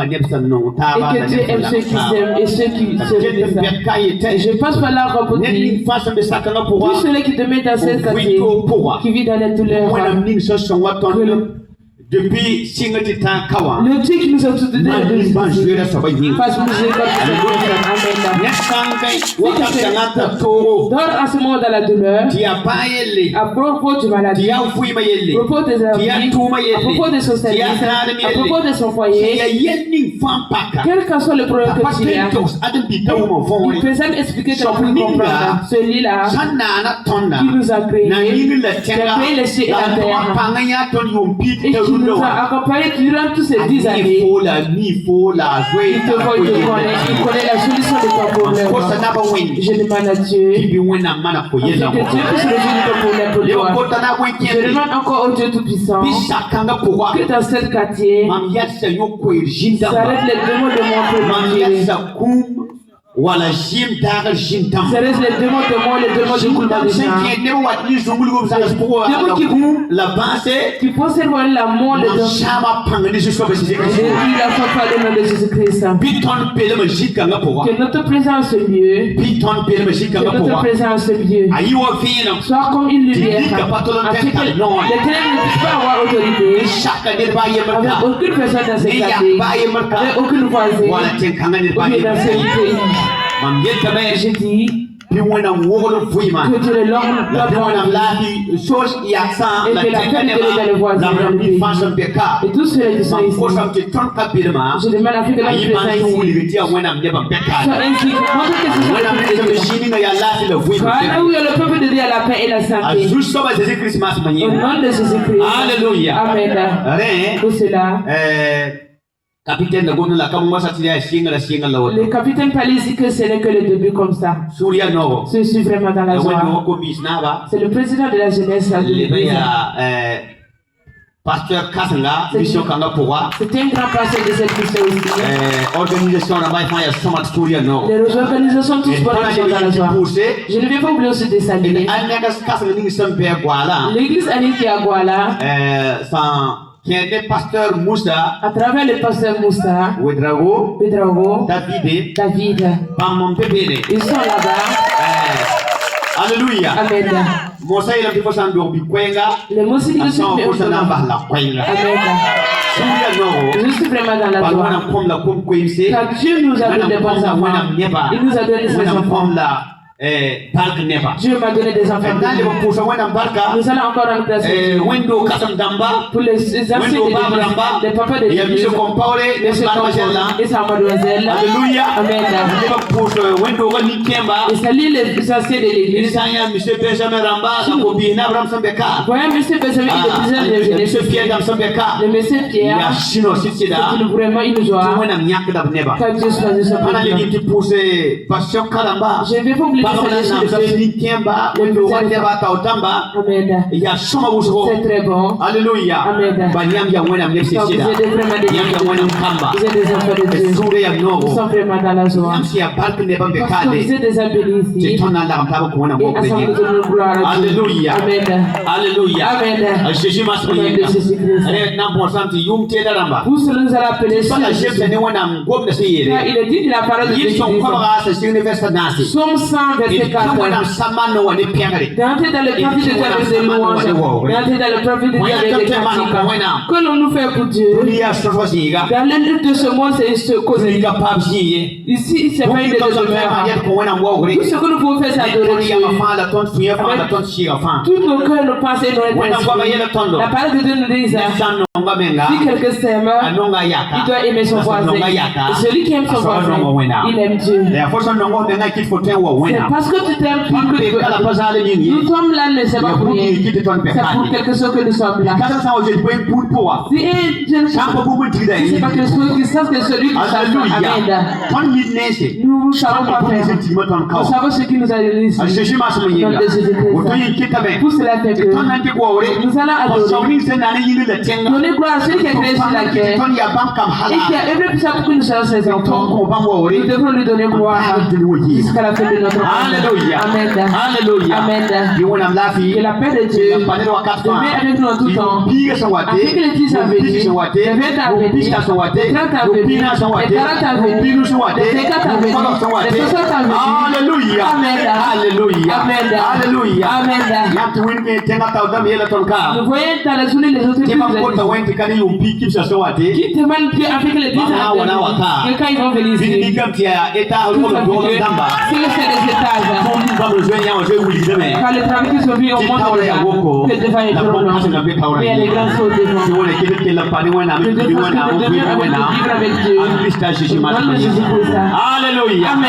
et que Dieu aime ceux qui s'aiment et ceux qui se remettent. Et je passe par là pour dire, tous ceux qui te mettent dans cette quartier, qui vivent dans les douleurs, depuis Singatita le Dieu qui nous a tout donné fasse miséricorde. Donne à ce moment dans la douleur, à propos de maladie, à propos des amis, à propos de son service, à propos de son foyer, quel que soit le problème que tu as, il peut même expliquer que tu comprendre celui-là qui nous a créés, qui a créé les cieux et la terre, et qui nous a accompagnés durant toutes ces 10 années. Il connaît la solution de ton problème. Je demande à Dieu que Dieu puisse résoudre ton problème pour toi. Je demande encore au Dieu Tout-Puissant que dans ce quartier, s'arrête les démons de mon Wala jim dagal jim tam. Ça reste les démons de moi, les démons de Koulba de la base qui possède la mort de Shama Pangani Jésus Christ. Il a fait le nom de Jésus-Christ. Que notre présence ce lieu, que notre présence ce lieu, soit comme une lumière, afin que les ténèbres ne puissent pas avoir autorité, avec aucune personne dans ce quartier, avec aucune voisine, ou dans ce pays. Je dis que Dieu est l'homme la chose et que la peine de les voisins et tous ceux qui sont ici. Je demande à ce que la présence ici soit ainsi. Montre que ce soit voilà où il y a le peuple de Dieu à la paix et la santé. Au nom de Jésus-Christ. Alléluia. Amen. Pour cela, capitaine de Gonula, comme moi, ça tient le capitaine parlait ici que ce n'est que le début comme ça. Je suis vraiment dans la joie. C'est le président de la jeunesse. Pasteur Kasanga, mission Kanga Pourra. C'était un grand pasteur de cette mission ici. Organisation la Maïfaya Somat Studio no. Les organisations tous sont dans la joie. Je ne vais pas oublier aussi de saluer. L'église Aniki à Guala. Qui était pasteur Moussa, à travers le pasteur Moussa, Ouedraogo, David, ils sont là-bas. Alléluia. Amen. Moussa il a dit que ça doit le Moussa qui nous Amen. Je suis vraiment dans la joie. Car Dieu nous a donné des bons enfants. Il nous a donné ses enfants. Dieu m'a donné des enfants. Nous allons encore remplacer pour les anciens des papas de l'église, et sa mademoiselle. Alléluia. Amen. Et salut les anciens de l'église. Voyez monsieur Benjamin, il est président de jeunesse. Le monsieur Pierre, c'est vraiment une joie. Quand Dieu choisit son peuple. Je ne vais pas oublier c'est très bon. Alléluia. Amen. Vous êtes vraiment des enfants de Dieu. Nous sommes vraiment dans la joie. Parce que vous êtes des appelés ici. Et ensemble nous donnons gloire à Dieu. Alléluia. Amen. Alléluia. Amen. Jésus m'a Pour cela nous allons appeler il est dit de la parole de Dieu. Somme 100 verset 4. D'entrer dans le profit de Dieu avec des louanges. D'entrer dans le profit de Dieu avec des cantiques. Que l'on nous fait pour Dieu. Dans le livre de ce monde, c'est ce cause. Ici, c'est pas une demeure. Tout ce que nous pouvons faire, c'est adorer Dieu. Tout nos cœurs, nos pensées, nos intentions. La parole de Dieu nous dit ça. Si quelqu'un s'aime, il doit aimer son voisin. Et celui qui aime son voisin, il aime Dieu. C'est parce que tu t'aimes plus que nous sommes là, ne c'est pas pour rien. C'est pour quelque chose que nous sommes là. Si c'est pas quelque chose qui savent que celui qui s'appelle Amen. Nous savons pas faire. Nous savons ce qui nous a donné ici. Pour cela, nous allons adorer. Donner donner gloire à celui qui a créé sur la terre et qui a œuvré pour ça pour que nous soyons ses enfants. Nous devons lui donner gloire jusqu'à la fin de notre vie. Alléluia. Amen. Alléluia. Amen. Que la paix de Dieu demeure avec nous en tout temps. Afin que les 10 à venir, les 20 à venir, les 30 à venir, les 40 à venir, les 50 à venir, les 60 à venir. Alléluia. Amen. Alléluia. Amen. Alléluia. Amen. Nous voyons dans la journée les autres qui demandent Dieu afin que les 10 à venir, et quand ils vont venir ici, si c'est des étages, quand les travaux qui sont vus au monde, que devant les trônes, mais il y a les grands sauts devant. Nous devons vivre avec Dieu. Alléluia. Amen.